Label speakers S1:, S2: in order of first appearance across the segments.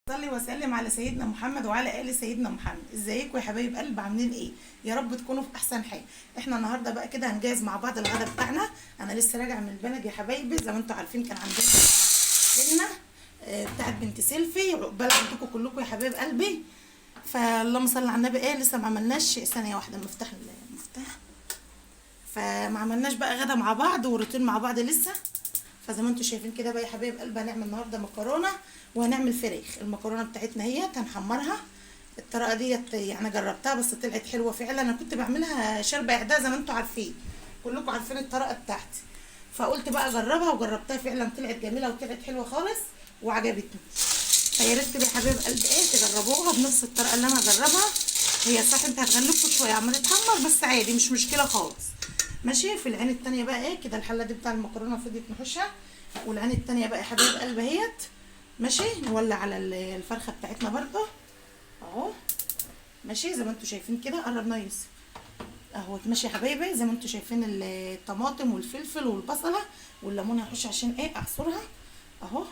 S1: صلي وسلم على سيدنا محمد وعلى ال سيدنا محمد. ازيكم يا حبايب قلب؟ عاملين ايه؟ يا رب تكونوا في احسن حال. احنا النهارده بقى كده هنجهز مع بعض الغدا بتاعنا. انا لسه راجعه من البلد يا حبايبي، زي ما انتم عارفين كان عندنا حنه بتاعت بنت سيلفي، عقبال عندكم كلكم يا حبايب قلبي. فاللهم صل على النبي. لسه ما عملناش ثانيه واحده المفتاح. فما عملناش بقى غدا مع بعض وروتين مع بعض لسه. فزي ما انتم شايفين كده بقى يا حبايب قلبي، هنعمل النهارده مكرونه وهنعمل فراخ. المكرونه بتاعتنا هي هنحمرها. الطريقه ديت يعني جربتها بس طلعت حلوه فعلا. انا كنت بعملها شاربه اعداد زي ما انتم عارفين، كلكم عارفين الطريقه بتاعتي. فقلت بقى اجربها وجربتها فعلا، طلعت جميله وطلعت حلوه خالص وعجبتني. فيا ريت كده يا حبايب قلبي تجربوها بنفس الطريقه اللي انا هجربها. هي صح انت هتغلبكوا شويه عمال تتحمر بس عادي مش مشكله خالص. ماشي. في العين التانية بقى كده الحله دي بتاع المكرونه فضيت نحشها. والعين التانية بقى يا حبايب قلبي اهيت. ماشي. نولع على الفرخه بتاعتنا برضه اهو. ماشي زي ما انتم شايفين كده. قربنا يوسف اهو. ماشي يا حبايبي زي ما انتم شايفين الطماطم والفلفل والبصله والليمون هخش عشان اعصرها اهو.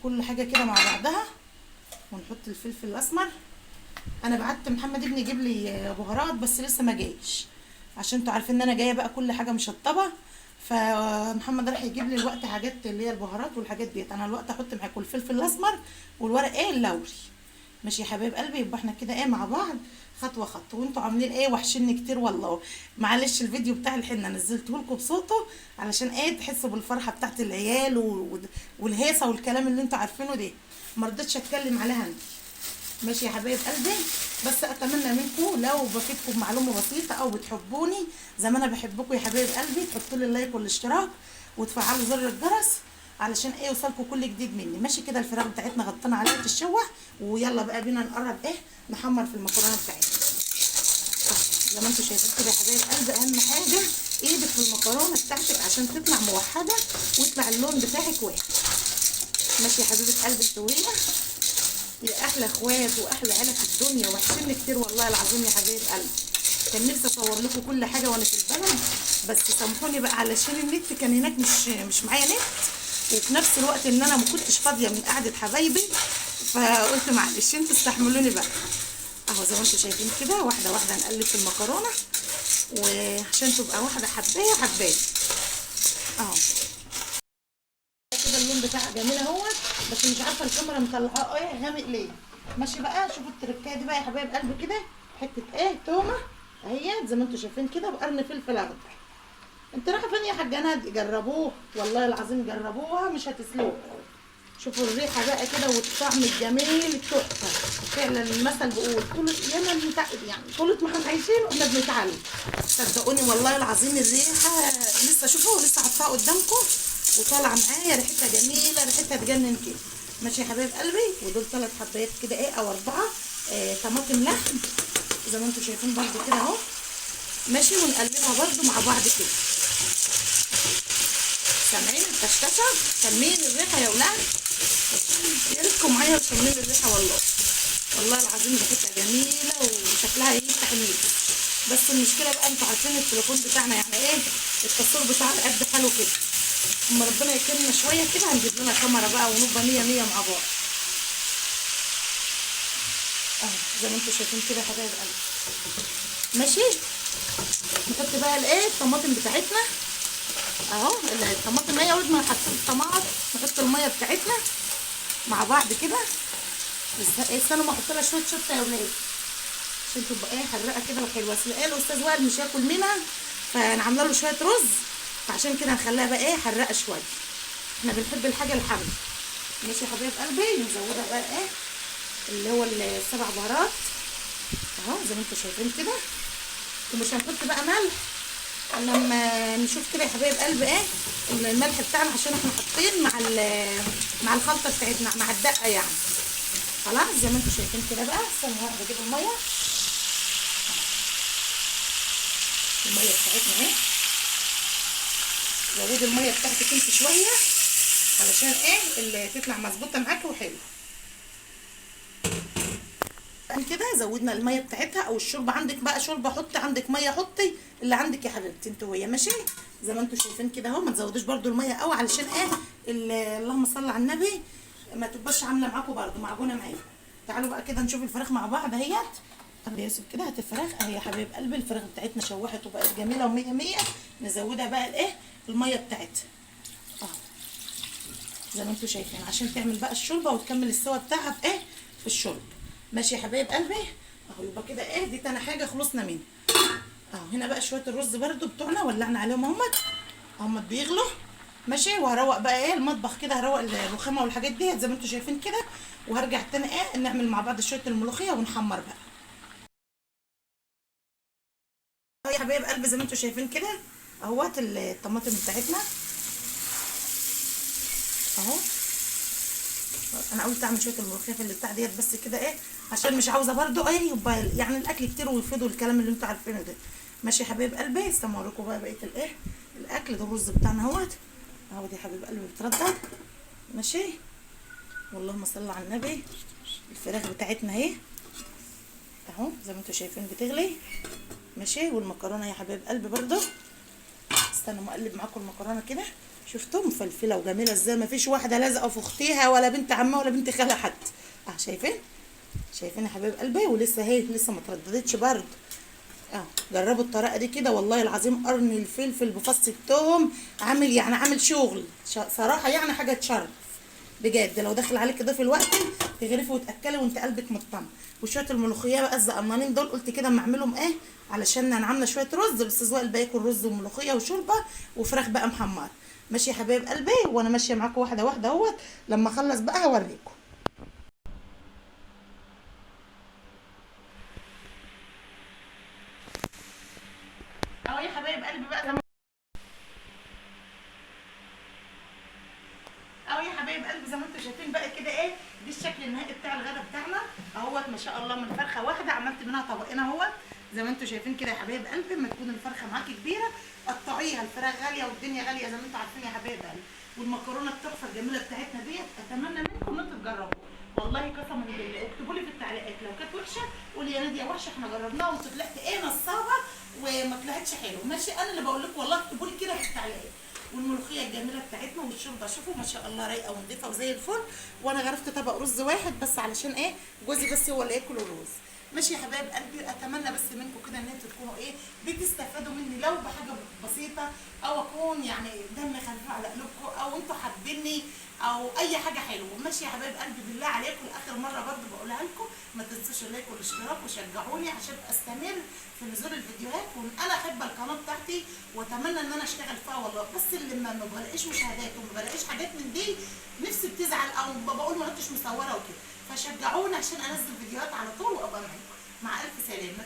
S1: كل حاجه كده مع بعضها. ونحط الفلفل الاسمر. انا بعت محمد ابني يجيب لي بهارات بس لسه ما جايش، عشان انتوا عارفين ان انا جايه بقى كل حاجه مشطبه. فمحمد راح يجيب لي الوقت حاجات اللي هي البهارات والحاجات ديت. انا الوقت احط معاكم الفلفل الاسمر والورق اللوري. ماشي يا حبايب قلبي. يبقى احنا كده مع بعض خطوه خطوه. وانتوا عاملين وحشني كتير والله. معلش الفيديو بتاع الحنه نزلته لكم بصوته علشان تحسوا بالفرحه بتاعت العيال والهيصه والكلام اللي انتوا عارفينه ده. ما رضيتش اتكلم عليها انت. ماشي يا حبايب قلبي. بس اتمنى منكم لو بفيدكم بمعلومه بسيطه او بتحبوني زي ما انا بحبكم يا حبايب قلبي، تحطوا لي اللايك والاشتراك وتفعلوا زر الجرس علشان يوصلكم كل جديد مني. ماشي كده. الفراخ بتاعتنا غطينا عليها تتشوح، ويلا بقى بينا نقرب نحمر في المكرونه بتاعتنا. زي ما انتم شايفين كده يا حبايب قلبي، اهم حاجه ايدك في المكرونه بتاعتك عشان تطلع موحده ويطلع اللون بتاعك واحد. ماشي يا حبيبه قلبي الطويله. يا احلى اخوات واحلى عيله في الدنيا، وحشني كتير والله العظيم يا حبايب قلبي. كان نفسي اصور لكم كل حاجه وانا في البلد، بس سامحوني بقى علشان النت كان هناك مش معايا نت، وفي نفس الوقت ان انا ما كنتش فاضيه من قعده حبايبي. فقلت معلش انتوا استحملوني بقى اهو. زي ما انتوا شايفين كده واحده واحده نقلب في المكرونه وعشان تبقى واحده حبايه حبايه اهو كده. اللون بتاعها جميل اهو، بس مش عارفه الكاميرا مطلعاه غامق ليه. ماشي بقى. شوفوا التركايه دي بقى يا حبايب قلبي كده. حته تومه اهي زي ما انتم شايفين كده، وقرن فلفل اخضر. انت رايحه فين يا حاجه نادي؟ جربوه والله العظيم جربوها مش هتسلوه. شوفوا الريحه بقى كده والطعم الجميل التحفه. فعلا المثل بيقول طول ياما يعني طول ما احنا عايشين واحنا بنتعلم. صدقوني والله العظيم الريحه لسه شوفوا لسه حطاها قدامكم وطالعه معايا ريحتها جميله، ريحتها تجنن كده. ماشي يا حبايب قلبي. ودول 3 حبايات كده او 4 طماطم لحم زي ما انتم شايفين برده كده اهو. ماشي. ونقلبها برده مع بعض كده. سامعين التشتشه؟ سامعين الريحه يا ولاد؟ يا ريتكم معايا وسامعين الريحه والله. والله العظيم ريحتها جميله وشكلها يفتح النفس. بس المشكله بقى انتوا عارفين التليفون بتاعنا يعني التصوير بتاعنا قد حاله كده. اما ربنا يكرمنا شويه كده هنجيب لنا كاميرا بقى ونبقى 100 100 مع بعض اهو. زي ما انتم شايفين كده يا حبايب قلبي. ماشي. نحط بقى الطماطم بتاعتنا اهو. الطماطم هي اول ما حطيت الطماطم نحط الميه بتاعتنا مع بعض كده. استنوا ما احط لها شويه شطه يا ولاد عشان تبقى حرقه كده وحلوه. اصل الاستاذ وائل مش هياكل منها، فانا عامله له شويه رز، فعشان كده هنخليها بقى حرقه شويه. احنا بنحب الحاجه الحاميه. ماشي يا حبايب قلبي. نزودها بقى اللي هو ال7 بهارات اهو زي ما انتم شايفين كده. ومش هنحط بقى ملح لما نشوف كده يا حبايب قلبي الملح بتاعنا، عشان احنا حاطين مع الخلطه بتاعتنا مع الدقه يعني. خلاص زي ما انتم شايفين كده بقى. استنوا واحده اجيب الميه بتاعتنا زودي الميه بتاعتك انت شويه علشان اللي تطلع مظبوطه معاكي وحلوه كده. زودنا الميه بتاعتها او الشوربه. عندك بقى شوربه حطي، عندك ميه حطي، اللي عندك يا حبيبتي انت وهي. ماشي. زي ما انتم شايفين كده اهو. ما تزودوش برده الميه قوي علشان اللهم صل على النبي ما تبقاش عامله معاكم برده معجونه معاكم. تعالوا بقى كده نشوف الفراخ مع بعض اهيت. طب يا يوسف كده هات الفراخ اهي يا حبايب قلبي. الفراخ بتاعتنا شوحت وبقت جميله ومية مية. نزودها بقى الايه الميه بتاعتها اهو زي ما انتم شايفين عشان تعمل بقى الشوربه وتكمل السوا بتاعها في ايه في الشرب. ماشي يا حبايب قلبي اهو. يبقى كده ايه دي تاني حاجه خلصنا منها اهو. هنا بقى شويه الرز برده بتوعنا ولعنا عليهم اهمت بيغلوا. ماشي. وهروق بقى ايه المطبخ كده. هروق الرخامه والحاجات ديت زي ما انتم شايفين كده. وهرجع تاني ايه نعمل مع بعض شويه الملوخيه ونحمر بقى اهو يا حبايب قلبي. زي ما انتم شايفين كده اهوت الطماطم بتاعتنا اهو. انا قلت اعمل شويه الملوخيه في اللي بتاع ديت بس كده ايه عشان مش عاوزه برده ايه يبقى يعني الاكل كتير ويفيدوا الكلام اللي انتوا عارفينه ده. ماشي يا حبايب قلبي. استنوا اوريكم بقى بقيه الايه الاكل ده. الرز بتاعنا اهوت اهو. دي حبيب قلبي بتردد. ماشي. واللهم صل على النبي. الفراخ بتاعتنا اهي اهو زي ما انتوا شايفين بتغلي. ماشي. والمكرونه يا حبايب قلبي برده. استنوا ما اقلب معاكم المكرونه كده. شفتوا مفلفله وجميله ازاي. ما فيش واحده لازقه في اختيها ولا بنت عمها ولا بنت خالها حد اه. شايفين شايفين يا حبايب قلبي. ولسه اهي لسه ما ترددتش برده اه. جربوا الطريقه دي كده والله العظيم. قرن الفلفل بفص الثوم عامل يعني عامل شغل صراحه يعني حاجه تشرف بجد. لو داخل عليك ضيف الوقت تغرفي وتاكلي وانت قلبك مطمن. وشويه الملوخيه بقى الزقرنانين دول قلت كده اما اعملهم ايه علشان انا عامله شويه رز بس ذوق الباقي ياكل رز وملوخيه وشوربه وفراخ بقى محمره. ماشي يا حبايب قلبي. وانا ماشيه معاكم واحده واحده اهوت. لما اخلص بقى هوريكم اهو يا حبايب قلبي بقى. اهو يا حبايب قلبي زي ما انتم شايفين بقى كده ايه دي الشكل النهائي بتاع الغدا بتاعنا اهوت. ما شاء الله من فرخه واحده عملت منها طبقين اهوت زي ما انتم شايفين كده يا حبايب قلبي. ما تكون الفرخه معاكي كبيره قطعيها. الفراخ غاليه والدنيا غاليه زي ما انتم عارفين يا حبايب قلبي. والمكرونه التحفه الجميله بتاعتنا ديت اتمنى منكم ان انتم تجربوا والله قسما بالله. اكتبوا لي في التعليقات لو كانت وحشه قولي يا ناديه وحشه احنا جربناها وانتوا طلعت ايه نصابه وما طلعتش حلو. ماشي. انا اللي بقول لكم والله اكتبوا لي كده في التعليقات. والملوخيه الجميله بتاعتنا والشوربه شوفوا ما شاء الله رايقه ونضيفه وزي الفل. وانا غرفت طبق رز واحد بس علشان ايه جوزي بس هو اللي ياكل الرز. ماشي يا حبايب قلبي. اتمنى بس منكم كده ان انتوا تكونوا ايه بتستفادوا مني لو بحاجه بسيطه او اكون يعني دم خفيف على قلوبكم او انتوا حابيني او اي حاجه حلوه. ماشي يا حبايب قلبي. بالله عليكم لاخر مره برضو بقولها لكم ما تنسوش اللايك والاشتراك وشجعوني عشان استمر في نزول الفيديوهات. وان انا احب القناه بتاعتي واتمنى ان انا اشتغل فيها والله. بس اللي ما بلاقيش مشاهدات وما بلاقيش حاجات من دي نفسي بتزعل او بقول ما كنتش مصوره وكده. فشجعوني عشان انزل فيديوهات على طول وابقى معاكم. مع الف سلامه.